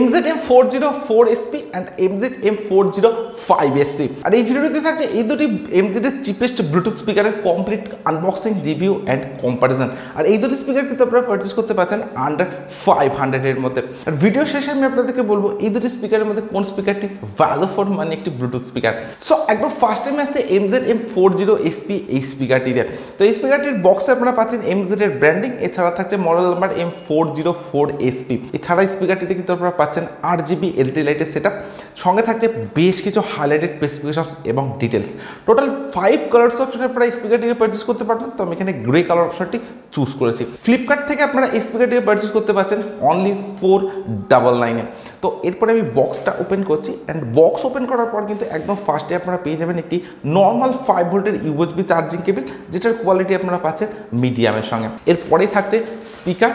MZ M404SP and MZ M405SP আর এই ভিডিওতে থাকছে এই দুটি MZ এর চিপেস্ট ব্লুটুথ স্পিকারের complete unboxing review and comparison. আর এই দুটি স্পিকার কিন্তু আপনারা পারচেজ করতে পারছেন আন্ডার 500 এর মধ্যে। আর ভিডিও শেষে আমি আপনাদেরকে বলবো এই দুটি স্পিকারের মধ্যে কোন স্পিকারটি ভ্যালু ফর মানি একটি ব্লুটুথ স্পিকার। সো একদম ফার্স্ট টাইম আসছে MZ M40SP এই স্পিকারটি দিয়ে। তো এই স্পিকারটির বক্সে আপনারা পাচ্ছেন MZ এর ব্র্যান্ডিং, এছাড়া থাকছে মডেল নাম্বার M404SP। এছাড়া এই স্পিকারটিতে কিন্তু আপনারা পাচ্ছেন RGB LED লাইটের সেটআপ, সঙ্গে থাকছে বেশ কিছু হাইলাইটেড স্পেসিফিকেশনস এবং ডিটেলস। টোটাল 5 কালারস অপশনে আপনারা এই স্পিকারটিকে পারচেজ করতে পারবেন। তো আমি এখানে গ্রে কালার অপশনটি চুজ করেছি। ফ্লিপকার্ট থেকে আপনারা এই স্পিকারটিকে পারচেজ করতে পারছেন অনলি 499 এ। তো এরপরে আমি বক্সটা ওপেন করছি অ্যান্ড বক্স ওপেন করার পর কিন্তু একদম ফার্স্টে আপনারা পেয়ে যাবেন একটি নর্মাল 5 ভোল্টের USB চার্জিং কেবল, যেটার কোয়ালিটি আপনারা পাচ্ছেন মিডিয়ামের সঙ্গে। এরপরেই থাকছে স্পিকার,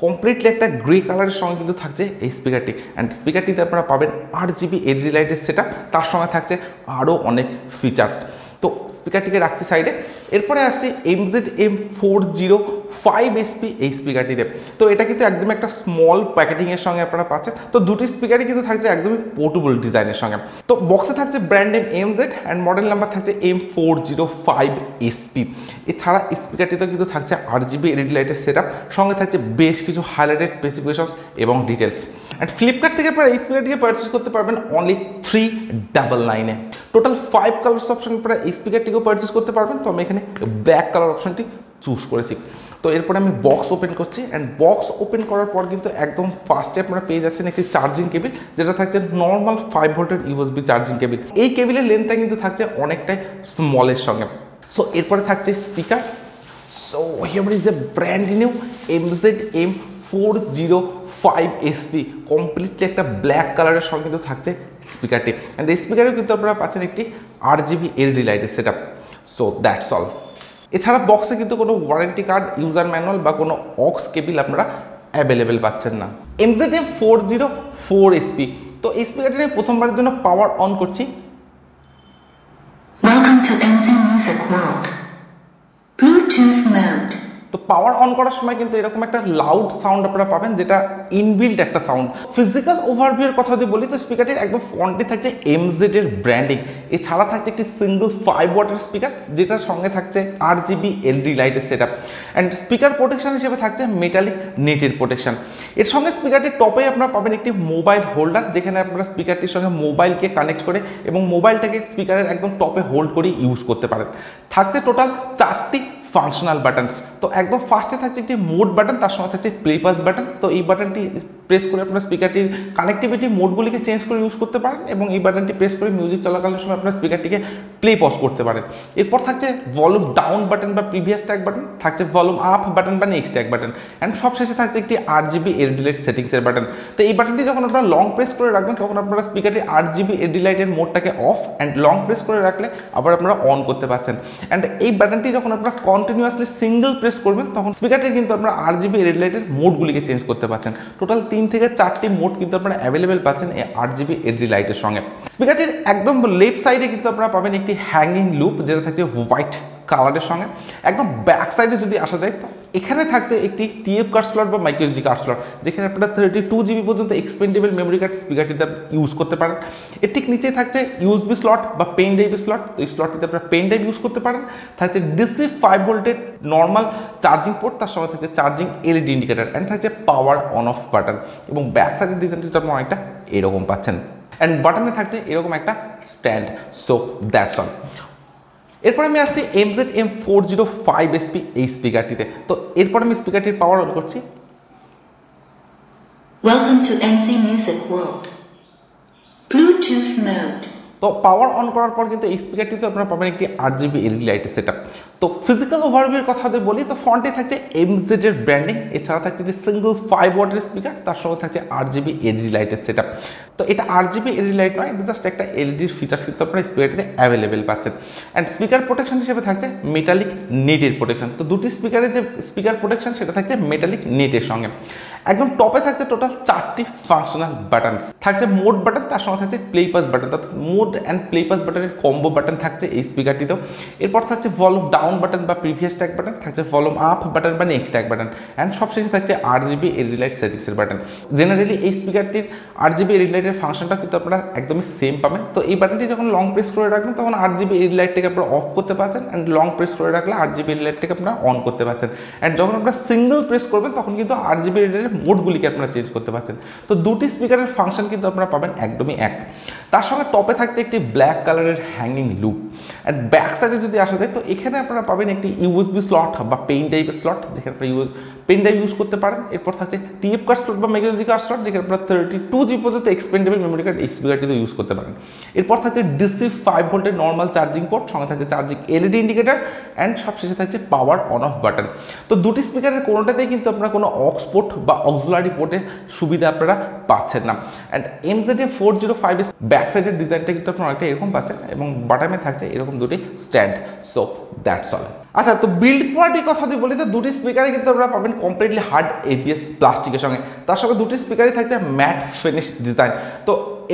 কমপ্লিটলি একটা গ্রে কালারের সঙ্গে কিন্তু থাকছে এই স্পিকারটি। অ্যান্ড স্পিকারটিতে আপনারা পাবেন RGB LED লাইটের সেটআপ, তার সঙ্গে থাকছে আরও অনেক ফিচার্স। তো স্পিকারটিকে রাখছি সাইডে। এরপরে আসছি MZ M405SP এই স্পিকারটিতে। তো এটা কিন্তু একদম একটা স্মল প্যাকেটিংয়ের সঙ্গে আপনারা পাচ্ছেন। তো দুটি স্পিকারই কিন্তু থাকছে একদমই পোর্টেবল ডিজাইনের সঙ্গে। তো বক্সে থাকছে brand name MZ and model number থাকছে M405SP। এছাড়া স্পিকারটিতে কিন্তু থাকছে RGB LED লাইটের সেটআপ, সঙ্গে থাকছে বেশ কিছু হাইলাইটেড স্পেসিফিকেশনস এবং ডিটেলস। অ্যান্ড ফ্লিপকার্ট থেকে আপনারা এই স্পিকারটিকে পারচেজ করতে পারবেন অনলি 399 এ। টোটাল 5 কালার্স অপশন আপনারা এই স্পিকারটিকেও পারচেজ করতে পারবেন। তো আমি এখানে ব্ল্যাক কালার অপশনটি চুজ করেছি। তো এরপরে আমি বক্স ওপেন করছি অ্যান্ড বক্স ওপেন করার পর কিন্তু একদম ফার্স্টে আপনারা পেয়ে যাচ্ছেন একটি চার্জিং কেবিল, যেটা থাকছে নর্মাল 5 ভোল্টের USB চার্জিং কেবিল। এই কেবিলের লেন্থটা কিন্তু থাকছে অনেকটাই স্মলের সঙ্গে। সো এরপরে থাকছে speaker. So here is a brand new MZ M405SP, completely একটা ব্ল্যাক কালারের সঙ্গে কিন্তু থাকছে স্পিকারটি। অ্যান্ড এই স্পিকারেও কিন্তু আপনারা পাচ্ছেন একটি RGB LED লাইটের সেটআপ। So that's all. এছাড়া বক্সে কিন্তু কোনো ওয়ারেন্টি কার্ড, ইউজার ম্যানুয়াল বা কোনো অক্স কেবিল আপনারা অ্যাভেলেবেল পাচ্ছেন না। MZ M404SP। তো এই স্পিকারটি নিয়ে প্রথমবারের জন্য পাওয়ার অন করছি। Welcome to MC Music World. Bluetooth mode. তো পাওয়ার অন করার সময় কিন্তু এরকম একটা লাউড সাউন্ড আপনারা পাবেন, যেটা ইনবিল্ট একটা সাউন্ড। ফিজিক্যাল ওভারভিউর কথা যদি বলি তো স্পিকারটির একদম ফ্রন্টে থাকছে MZ এর ব্র্যান্ডিং, এছাড়া থাকছে একটি সিঙ্গল 5 ওয়াটের স্পিকার, যেটার সঙ্গে থাকছে RGB LED লাইটের সেটআপ। অ্যান্ড স্পিকার প্রোটেকশন হিসেবে থাকছে মেটালিক নেটের প্রোটেকশন। এর সঙ্গে স্পিকারটির টপে আপনারা পাবেন একটি মোবাইল হোল্ডার, যেখানে আপনারা স্পিকারটির সঙ্গে মোবাইলকে কানেক্ট করে এবং মোবাইলটাকে স্পিকারের একদম টপে হোল্ড করে ইউজ করতে পারেন। থাকছে টোটাল 4টি ফাংশনাল বাটনস। তো একদম ফার্স্টে থাকছে একটি মোড বাটন, তার সঙ্গে থাকছে প্লে পাস বাটন। তো এই বাটনটি প্রেস করে আপনারা স্পিকারটির কানেক্টিভিটি মোডগুলিকে চেঞ্জ করে ইউজ করতে পারেন এবং এই বাটনটি প্রেস করে মিউজিক চলাকালীন সময় আপনারা স্পিকারটিকে প্লে পজ করতে পারেন। এরপর থাকছে ভলিউম ডাউন বাটন বা প্রিভিয়াস ট্যাগ বাটন, থাকছে ভলিউম আপ বাটন বা নেক্সট ট্যাগ বাটন, অ্যান্ড সবশেষে থাকছে একটি RGB LED লাইট সেটিংসের বাটন। তো এই বাটনটি যখন আপনারা লং প্রেস করে রাখবেন তখন আপনারা স্পিকারটির RGB LED লাইটের মোডটাকে অফ অ্যান্ড লং প্রেস করে রাখলে আবার আপনারা অন করতে পারছেন। অ্যান্ড এই বাটনটি যখন আপনারা কন্টিনিউয়াসলি সিঙ্গেল প্রেস করবেন তখন স্পিকারটির কিন্তু আপনারা RGB LED লাইটের মোডগুলিকে চেঞ্জ করতে পারছেন। টোটাল 3 থেকে 4টি মোড কিন্তু আপনারা অ্যাভেলেবেল পাচ্ছেন এই RGB LED লাইটের সঙ্গে। স্পিকারটির একদম লেফট সাইডে কিন্তু আপনারা পাবেন একটি হ্যাঙ্গিং লুপ, যেটা থাকছে হোয়াইট কালারের সঙ্গে। একদম ব্যাক সাইডে যদি আসা যায় তো এখানে থাকছে একটি TF কার্ড স্লট বা মাইক্রো SD কার্ড স্লট, যেখানে আপনারা 32 GB পর্যন্ত এক্সপেন্ডেবল মেমোরি কার্ড স্পিকারটিতে ইউজ করতে পারেন। এর ঠিক নিচে থাকছে USB স্লট বা পেন ড্রাইভ স্লট। তো এই স্লটটিতে আপনারা পেন ড্রাইভ ইউজ করতে পারেন। থাকছে DC 5 ভোল্টের নর্মাল চার্জিং পোর্ট, তার সঙ্গে থাকছে চার্জিং LED ইন্ডিকেটার, অ্যান্ড থাকছে পাওয়ার অন অফ বাটন। এবং ব্যাক সাইডের ডিজাইনটা আপনারা অনেকটা এরকম পাচ্ছেন। অ্যান্ড বাটনে থাকছে এরকম একটা স্ট্যান্ড। So that's all. এরপরে আমি আসছি MZ M405SP এই স্পিকারটিতে। তো এরপরে আমি স্পিকারটির পাওয়ার অন করছি। Welcome to MC Music World. Bluetooth mode. তো পাওয়ার অন করার পর কিন্তু এই স্পিকারটিতে আপনারা পাবেন একটি RGB LED লাইটের সেটআপ। তো ফিজিক্যাল ওভারভিউর কথা যদি বলি তো ফ্রন্টে থাকছে MZ এর ব্র্যান্ডিং, এছাড়া থাকছে যে সিঙ্গল 5 ওয়াটের স্পিকার, তার সঙ্গে থাকছে RGB LED লাইটের সেটআপ। তো এটা RGB এলইডি লাইট নয়, এটা জাস্ট একটা এলইডির ফিচার্স কিন্তু আপনারা স্পিকারটিতে অ্যাভেলেবেল পাচ্ছেন। অ্যান্ড স্পিকার প্রোটেকশন হিসেবে থাকছে মেটালিক নেটের প্রোটেকশন। তো দুটি স্পিকারের যে স্পিকার প্রোটেকশন সেটা থাকছে মেটালিক নেটের সঙ্গে। একদম টপে থাকছে টোটাল 4টি ফাংশনাল বাটন, থাকছে মোড বাটন, তার সঙ্গে থাকছে প্লে পাস বাটন, অর্থাৎ মোড অ্যান্ড প্লে পাস বাটনের কম্বো বাটন থাকছে এই স্পিকারটিতেও। এরপর থাকছে ভলিউম ডাউন বাটন বা প্রিভিয়াস ট্যাগ বাটন, থাকছে ভলিউম আপ বাটন বা নেক্সট ট্যাগ বাটন, অ্যান্ড সবশেষে থাকছে RGB এলইডি লাইট সেটিংসের বাটন। জেনারেলি এই স্পিকারটির RGB এলইডি লাইটের ফাংশনটা কিন্তু আপনারা একদমই সেম পাবেন। তো এই বাটনটি যখন লং প্রেস করে রাখবেন তখন RGB এলইডি লাইটটাকে আপনারা অফ করতে পারছেন, অ্যান্ড লং প্রেস করে রাখলে RGB এলইডি লাইটটাকে আপনারা অন করতে পারছেন। অ্যান্ড যখন আপনারা সিঙ্গেল প্রেস করবেন তখন কিন্তু RGB এলইডি লাইটের মোডগুলিকে আপনারা চেঞ্জ করতে পারছেন। তো দুটি স্পিকারের ফাংশন কিন্তু আপনারা পাবেন একদমই এক। তার সঙ্গে টপে থাকছে একটি ব্ল্যাক কালারের হ্যাঙ্গিং লুপ। অ্যান্ড ব্যাক সাইডে যদি আসা যায় তো এখানে আপনারা পাবেন একটি ইউএসবি স্লট বা পেন ড্রাইভ স্লট, যেখানে আপনারা পেন ড্রাইভ ইউজ করতে পারেন। এরপর থাকছে টিএফ কার্ড স্লট বা মেগাএসডি কার্ড স্লট, যেখানে আপনারা 32GB পর্যন্ত এক্সপেন্ডেবল মেমোরি কার্ড এই স্পিকারটিতে ইউজ করতে পারেন। এরপর থাকছে ডিসি 5 ভোল্টের নর্মাল চার্জিং পোর্ট, সঙ্গে থাকছে চার্জিং এলইডি ইন্ডিকেটার, অ্যান্ড সবশেষে থাকছে পাওয়ার অন অফ বাটন। তো দুটি স্পিকারের কোনোটাতেই কিন্তু আপনারা কোনো অক্স পোর্ট বা অক্সিলারি পোর্টের সুবিধা আপনারা পাচ্ছেন না। অ্যান্ড M405SP ব্যাক সাইডের ডিজাইনটা কিন্তু আপনারা অনেকটা এরকম পাচ্ছেন, এবং বাটামে থাকছে এরকম দুটি স্ট্যান্ড। So that's all. আচ্ছা, তো বিল্ড কোয়ালিটির কথা যদি বলি তো দুটি স্পিকারে কিন্তু আপনারা পাবেন কমপ্লিটলি হার্ড ABS প্লাস্টিকের সঙ্গে। তার সঙ্গে দুটি স্পিকারই থাকছে ম্যাট ফিনিশ ডিজাইন। তো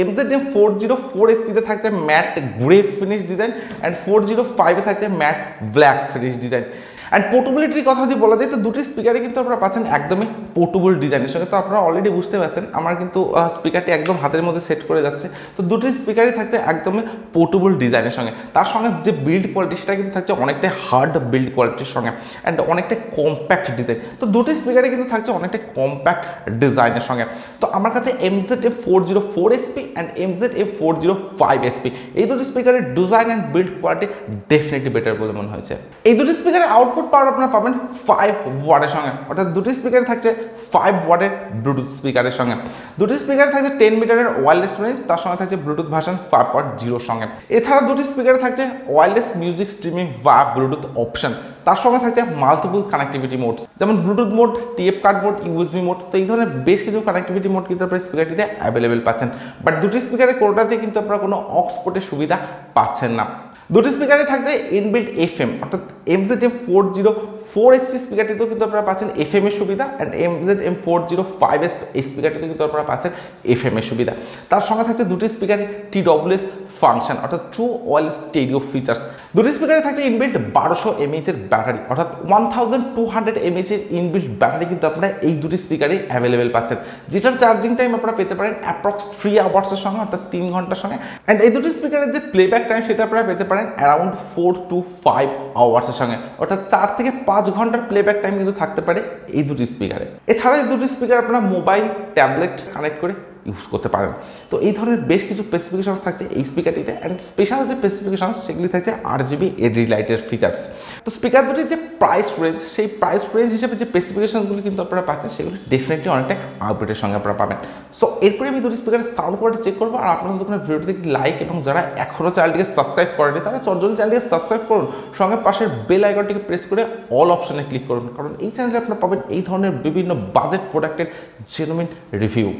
M404SP তে থাকছে matte grey finish design, and 405 এ থাকছে matte black finish design. And পোর্টেবিলিটির কথা যদি বলা যায় তো দুটি স্পিকারে কিন্তু আপনারা পাচ্ছেন একদমই পোর্টেবল ডিজাইনের সঙ্গে। তো আপনারা অলরেডি বুঝতে পারছেন আমার কিন্তু স্পিকারটি একদম হাতের মধ্যে সেট করে যাচ্ছে। তো দুটি স্পিকারই থাকছে একদমই পোর্টেবল ডিজাইনের সঙ্গে। তার সঙ্গে যে বিল্ড কোয়ালিটি সেটা কিন্তু থাকছে অনেকটাই হার্ড বিল্ড কোয়ালিটির সঙ্গে, অ্যান্ড অনেকটা কম্প্যাক্ট ডিজাইন। তো দুটি স্পিকারে কিন্তু থাকছে অনেকটা কম্প্যাক্ট ডিজাইনের সঙ্গে। তো আমার কাছে MZ-M404SP অ্যান্ড MZ-M405SP এই দুটি স্পিকারের design and build quality definitely better বলে মনে হয়েছে। এই দুটি স্পিকারের আউটপুট পাওয়ার আপনারা পাবেন 5 ওয়াটের সঙ্গে, অর্থাৎ দুটি স্পিকারে থাকছে 5 ওয়াটের ব্লুটুথ স্পিকারের সঙ্গে। দুটি স্পিকারে থাকছে 10 মিটারের ওয়্যারলেস রেঞ্জ, তার সঙ্গে থাকছে ব্লুটুথ ভার্সন 5.0 সঙ্গে। এছাড়া দুটি স্পিকারে থাকছে ওয়্যারলেস মিউজিক স্ট্রিমিং বা ব্লুটুথ অপশন। তার সঙ্গে থাকছে মাল্টিপল কানেক্টিভিটি মোড, যেমন Bluetooth mode, TF card mode, USB mode. তো এই ধরনের বেশ কিছু কানেক্টিভিটি মোড কিন্তু আপনারা স্পিকারটিতে অ্যাভেলেবেল পাচ্ছেন। বাট দুটি স্পিকারের কোনোটাতে কিন্তু আপনারা কোনো অক্স পোর্টের সুবিধা পাচ্ছেন না। দুটি স্পিকারে থাকছে ইনবিল্ট FM, অর্থাৎ MZ-M404SP স্পিকারটিতেও কিন্তু আপনারা পাচ্ছেন FM এর সুবিধা, অ্যান্ড MZ-M405SP এই স্পিকারটিতে কিন্তু আপনারা পাচ্ছেন FM এর সুবিধা। তার সঙ্গে থাকছে দুটি স্পিকারে TWS ফাংশন, অর্থাৎ ট্রু ওয়্যারলেস স্টেরিও ফিচার্স। দুটি স্পিকারে থাকছে ইনবিল্ট 1200 mAh এর ব্যাটারি, অর্থাৎ 1200 mAh এর ইনবিল্ট ব্যাটারি কিন্তু আপনারা এই দুটি স্পিকারে অ্যাভেলেবেল পাচ্ছেন, যেটার চার্জিং টাইম আপনারা পেতে পারেন অ্যাপ্রক্স 3 আওয়ার্সের সঙ্গে, অর্থাৎ 3 ঘন্টার সঙ্গে। অ্যান্ড এই দুটি স্পিকারের যে প্লেব্যাক টাইম সেটা আপনারা পেতে পারেন অ্যারাউন্ড 4 to 5 আওয়ার্সের সঙ্গে, অর্থাৎ 4 থেকে 5 ঘন্টার প্লেব্যাক টাইম কিন্তু থাকতে পারে এই দুটি স্পিকারে। এছাড়া এই দুটি স্পিকার আপনারা মোবাইল, ট্যাবলেট কানেক্ট করে ইউজ করতে পারেন। তো এই ধরনের বেশ কিছু স্পেসিফিকেশন থাকছে এই স্পিকারটিতে, অ্যান্ড স্পেশাল যে স্পেসিফিকেশন সেগুলি থাকছে RGB এলইডি লাইটের ফিচার্স। তো স্পিকার দুটির যে প্রাইস রেঞ্জ, সেই প্রাইস রেঞ্জ হিসেবে যে স্পেসিফিকেশনগুলি কিন্তু আপনারা পাচ্ছেন সেগুলি ডেফিনেটলি অনেকটা আপডেটের সঙ্গে আপনারা পাবেন। সো এরপরে আমি দুটি স্পিকারের সাউন্ড কোয়ালিটি চেক করবো, আর আপনাদের দোকানের ভিডিওটিতে একটি লাইক, এবং যারা এখনও চ্যানেলটিকে সাবস্ক্রাইব করেনি তারা চটজলদি চ্যানেলটিকে সাবস্ক্রাইব করুন, সঙ্গে পাশের বেল আইকনটিকে প্রেস করে অল অপশনে ক্লিক করুন, কারণ এই চ্যানেলে আপনারা পাবেন এই ধরনের বিভিন্ন বাজেট প্রোডাক্টের genuine review.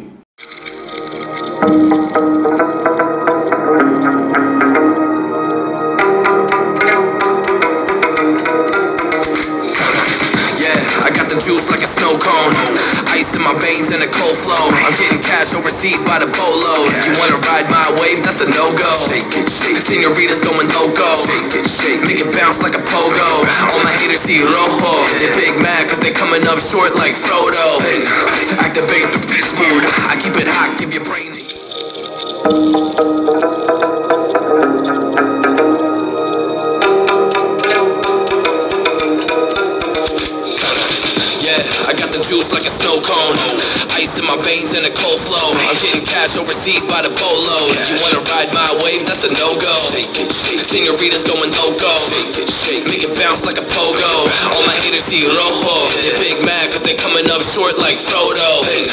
Juice like a snow cone, ice in my veins and a cold flow. I'm getting cash overseas by the boatload. You wanna ride my wave? That's a no-go. Shake it, shake. Senoritas going loco. Shake it, shake. Make it bounce like a pogo. All my haters see rojo. They big mad cause they coming up short like Frodo. Hey, activate the beast mode. I keep it hot, give your brain. Juice like a snow cone, ice in my veins and a cold flow. I'm getting cash overseas by the boatload. You wanna ride my wave? That's a no-go. Shake it, shake. Senoritas going loco. Shake it, shake. Make it bounce like a pogo. All my haters see rojo. They big mad cause they coming up short like Frodo. Hey,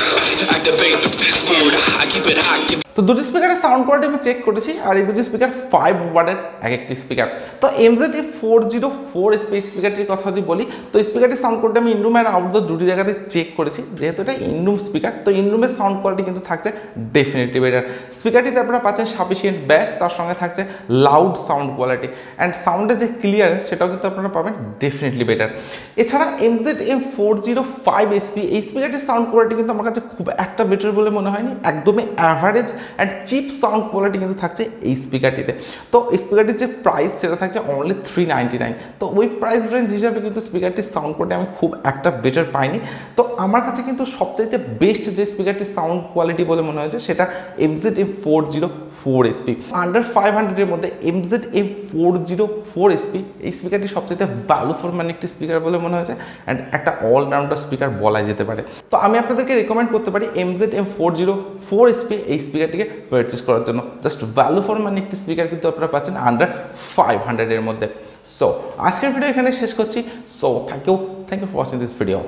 activate the beast. food. I keep it hot. তো দুটি স্পিকারের sound quality আমি check করেছি আর এই দুটি speaker 5 ওয়াটের এক একটি স্পিকার। তো M404SP স্পিকারটির কথা যদি বলি তো স্পিকারটির সাউন্ড কোয়ালিটি আমি ইনরুম আর আউটডোর দুটি জায়গাতে চেক করেছি। যেহেতু এটা ইনরুম স্পিকার তো ইনরুমের সাউন্ড কোয়ালিটি কিন্তু থাকছে ডেফিনেটলি বেটার। স্পিকারটিতে আপনারা পাচ্ছেন সাফিসিয়েন্ট ব্যাস, তার সঙ্গে থাকছে লাউড সাউন্ড কোয়ালিটি অ্যান্ড সাউন্ডের যে ক্লিয়ারেন্স সেটাও কিন্তু আপনারা পাবেন ডেফিনেটলি বেটার। এছাড়া M405SP এই স্পিকারটির সাউন্ড কোয়ালিটি কিন্তু আমার কাছে খুব একটা বেটার বলে মনে হয়নি, একদমই average and cheap sound quality কিন্তু থাকছে এই স্পিকারটিতে। তো এই স্পিকারটির যে প্রাইস সেটা থাকছে অনলি 399। তো ওই প্রাইস রেঞ্জ হিসাবে কিন্তু স্পিকারটির সাউন্ড কোয়ালিটি আমি খুব একটা বেটার পাইনি। তো আমার কাছে কিন্তু সবচাইতে বেস্ট যে স্পিকারটির সাউন্ড কোয়ালিটি বলে মনে হয়েছে সেটা M404SP। আন্ডার 500-এর মধ্যে M404SP এই স্পিকারটি সবচাইতে ভ্যালু ফর মানি একটি স্পিকার বলে মনে হয়েছে অ্যান্ড একটা অলরাউন্ডার স্পিকার বলা যেতে পারে। তো আমি আপনাদেরকে রেকমেন্ড করতে পারি M404SP এই স্পিকারটিকে পারচেস করার জন্য। জাস্ট ভ্যালু ফর মানি একটি স্পিকার কিন্তু আপনারা পাচ্ছেন আন্ডার 500-এর মধ্যে। সো আজকের ভিডিও এখানে শেষ করছি। So thank you for watching this video.